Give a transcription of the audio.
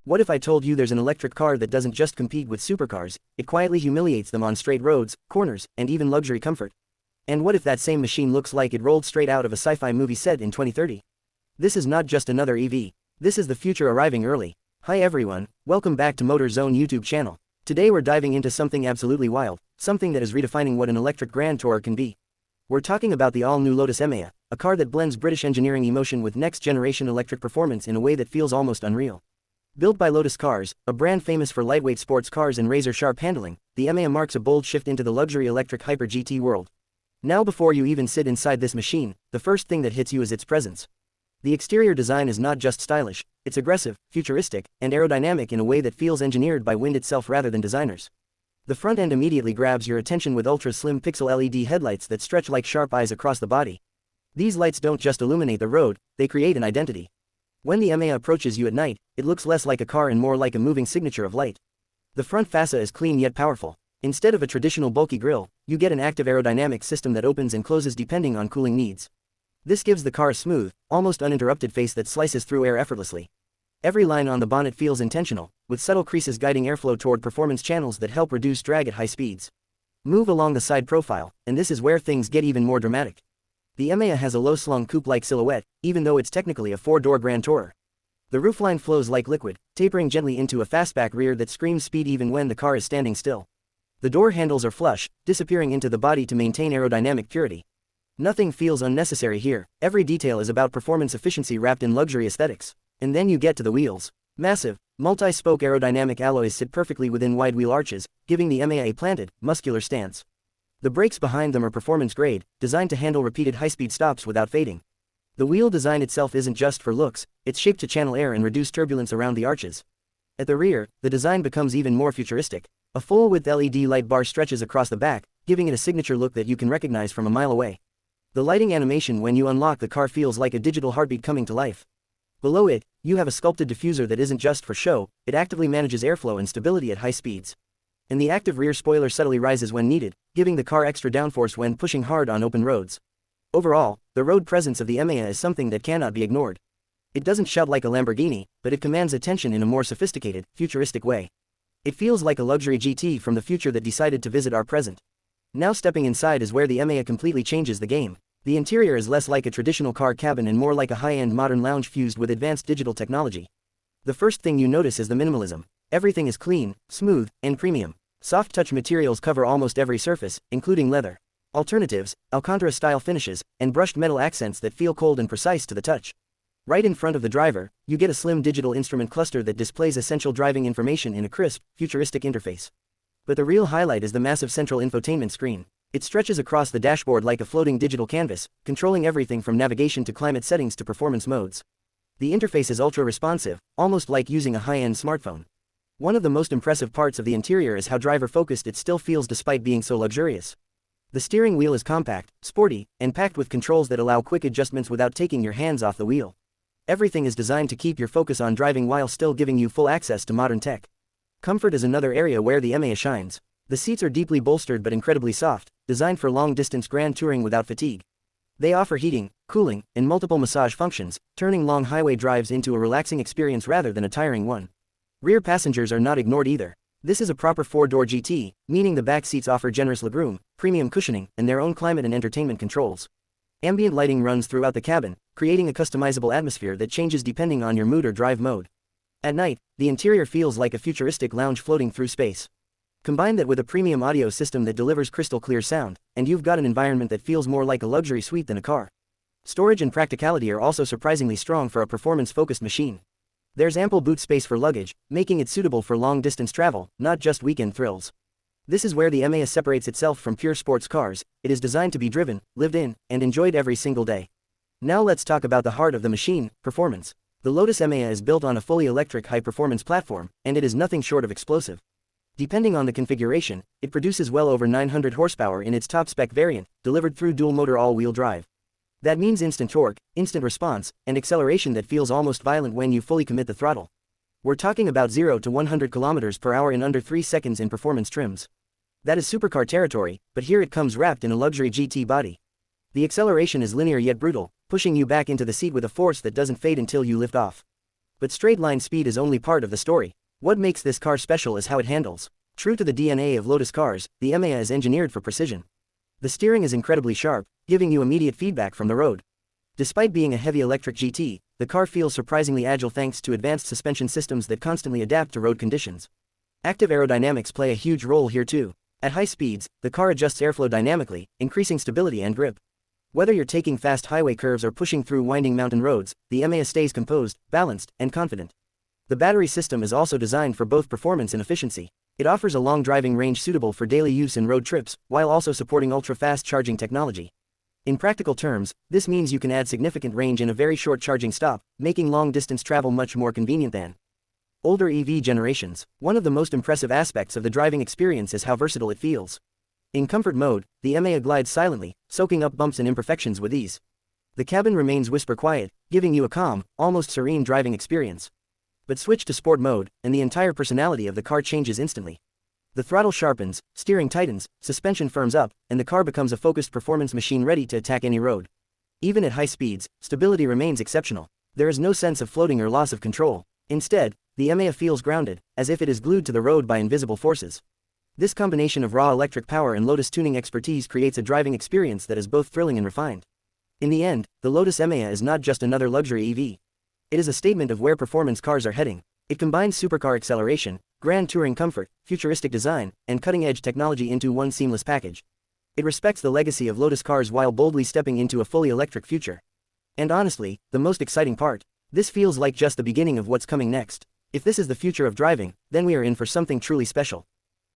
What if I told you there's an electric car that doesn't just compete with supercars, it quietly humiliates them on straight roads, corners, and even luxury comfort? And what if that same machine looks like it rolled straight out of a sci-fi movie set in 2030? This is not just another EV. This is the future arriving early. Hi everyone, welcome back to Motor Zone YouTube channel. Today we're diving into something absolutely wild, something that is redefining what an electric grand tourer can be. We're talking about the all-new Lotus Emeya, a car that blends British engineering emotion with next-generation electric performance in a way that feels almost unreal. Built by Lotus Cars, a brand famous for lightweight sports cars and razor-sharp handling, the Emeya marks a bold shift into the luxury electric hyper GT world. Now before you even sit inside this machine, the first thing that hits you is its presence. The exterior design is not just stylish, it's aggressive, futuristic, and aerodynamic in a way that feels engineered by wind itself rather than designers. The front end immediately grabs your attention with ultra-slim pixel LED headlights that stretch like sharp eyes across the body. These lights don't just illuminate the road, they create an identity. When the Emeya approaches you at night, it looks less like a car and more like a moving signature of light. The front fascia is clean yet powerful. Instead of a traditional bulky grille, you get an active aerodynamic system that opens and closes depending on cooling needs. This gives the car a smooth, almost uninterrupted face that slices through air effortlessly. Every line on the bonnet feels intentional, with subtle creases guiding airflow toward performance channels that help reduce drag at high speeds. Move along the side profile, and this is where things get even more dramatic. The Emeya has a low-slung coupe-like silhouette, even though it's technically a four-door grand tourer. The roofline flows like liquid, tapering gently into a fastback rear that screams speed even when the car is standing still. The door handles are flush, disappearing into the body to maintain aerodynamic purity. Nothing feels unnecessary here, every detail is about performance efficiency wrapped in luxury aesthetics. And then you get to the wheels. Massive, multi-spoke aerodynamic alloys sit perfectly within wide wheel arches, giving the Emeya a planted, muscular stance. The brakes behind them are performance-grade, designed to handle repeated high-speed stops without fading. The wheel design itself isn't just for looks, it's shaped to channel air and reduce turbulence around the arches. At the rear, the design becomes even more futuristic. A full-width LED light bar stretches across the back, giving it a signature look that you can recognize from a mile away. The lighting animation when you unlock the car feels like a digital heartbeat coming to life. Below it, you have a sculpted diffuser that isn't just for show, it actively manages airflow and stability at high speeds. And the active rear spoiler subtly rises when needed, giving the car extra downforce when pushing hard on open roads. Overall, the road presence of the Emeya is something that cannot be ignored. It doesn't shout like a Lamborghini, but it commands attention in a more sophisticated, futuristic way. It feels like a luxury GT from the future that decided to visit our present. Now stepping inside is where the Emeya completely changes the game. The interior is less like a traditional car cabin and more like a high-end modern lounge fused with advanced digital technology. The first thing you notice is the minimalism. Everything is clean, smooth, and premium. Soft touch materials cover almost every surface, including leather. Alternatives, Alcantara-style finishes, and brushed metal accents that feel cold and precise to the touch. Right in front of the driver, you get a slim digital instrument cluster that displays essential driving information in a crisp, futuristic interface. But the real highlight is the massive central infotainment screen. It stretches across the dashboard like a floating digital canvas, controlling everything from navigation to climate settings to performance modes. The interface is ultra-responsive, almost like using a high-end smartphone. One of the most impressive parts of the interior is how driver-focused it still feels despite being so luxurious. The steering wheel is compact, sporty, and packed with controls that allow quick adjustments without taking your hands off the wheel. Everything is designed to keep your focus on driving while still giving you full access to modern tech. Comfort is another area where the Emeya shines. The seats are deeply bolstered but incredibly soft, designed for long-distance grand touring without fatigue. They offer heating, cooling, and multiple massage functions, turning long highway drives into a relaxing experience rather than a tiring one. Rear passengers are not ignored either. This is a proper four-door GT, meaning the back seats offer generous legroom, premium cushioning, and their own climate and entertainment controls. Ambient lighting runs throughout the cabin, creating a customizable atmosphere that changes depending on your mood or drive mode. At night, the interior feels like a futuristic lounge floating through space. Combine that with a premium audio system that delivers crystal-clear sound, and you've got an environment that feels more like a luxury suite than a car. Storage and practicality are also surprisingly strong for a performance-focused machine. There's ample boot space for luggage, making it suitable for long-distance travel, not just weekend thrills. This is where the Emeya separates itself from pure sports cars. It is designed to be driven, lived in, and enjoyed every single day. Now let's talk about the heart of the machine, performance. The Lotus Emeya is built on a fully electric high-performance platform, and it is nothing short of explosive. Depending on the configuration, it produces well over 900 horsepower in its top-spec variant, delivered through dual-motor all-wheel drive. That means instant torque, instant response, and acceleration that feels almost violent when you fully commit the throttle. We're talking about 0 to 100 km/h in under 3 seconds in performance trims. That is supercar territory, but here it comes wrapped in a luxury GT body. The acceleration is linear yet brutal, pushing you back into the seat with a force that doesn't fade until you lift off. But straight line speed is only part of the story. What makes this car special is how it handles. True to the DNA of Lotus Cars, the Emeya is engineered for precision. The steering is incredibly sharp, giving you immediate feedback from the road. Despite being a heavy electric GT, the car feels surprisingly agile thanks to advanced suspension systems that constantly adapt to road conditions. Active aerodynamics play a huge role here too. At high speeds, the car adjusts airflow dynamically, increasing stability and grip. Whether you're taking fast highway curves or pushing through winding mountain roads, the Emeya stays composed, balanced, and confident. The battery system is also designed for both performance and efficiency. It offers a long driving range suitable for daily use and road trips, while also supporting ultra-fast charging technology. In practical terms, this means you can add significant range in a very short charging stop, making long-distance travel much more convenient than older EV generations. One of the most impressive aspects of the driving experience is how versatile it feels. In comfort mode, the Emeya glides silently, soaking up bumps and imperfections with ease. The cabin remains whisper quiet, giving you a calm, almost serene driving experience. But switch to sport mode, and the entire personality of the car changes instantly. The throttle sharpens, steering tightens, suspension firms up, and the car becomes a focused performance machine ready to attack any road. Even at high speeds, stability remains exceptional. There is no sense of floating or loss of control. Instead, the Emeya feels grounded, as if it is glued to the road by invisible forces. This combination of raw electric power and Lotus tuning expertise creates a driving experience that is both thrilling and refined. In the end, the Lotus Emeya is not just another luxury EV. It is a statement of where performance cars are heading. It combines supercar acceleration, grand touring comfort, futuristic design, and cutting-edge technology into one seamless package. It respects the legacy of Lotus Cars while boldly stepping into a fully electric future. And honestly, the most exciting part, this feels like just the beginning of what's coming next. If this is the future of driving, then we are in for something truly special.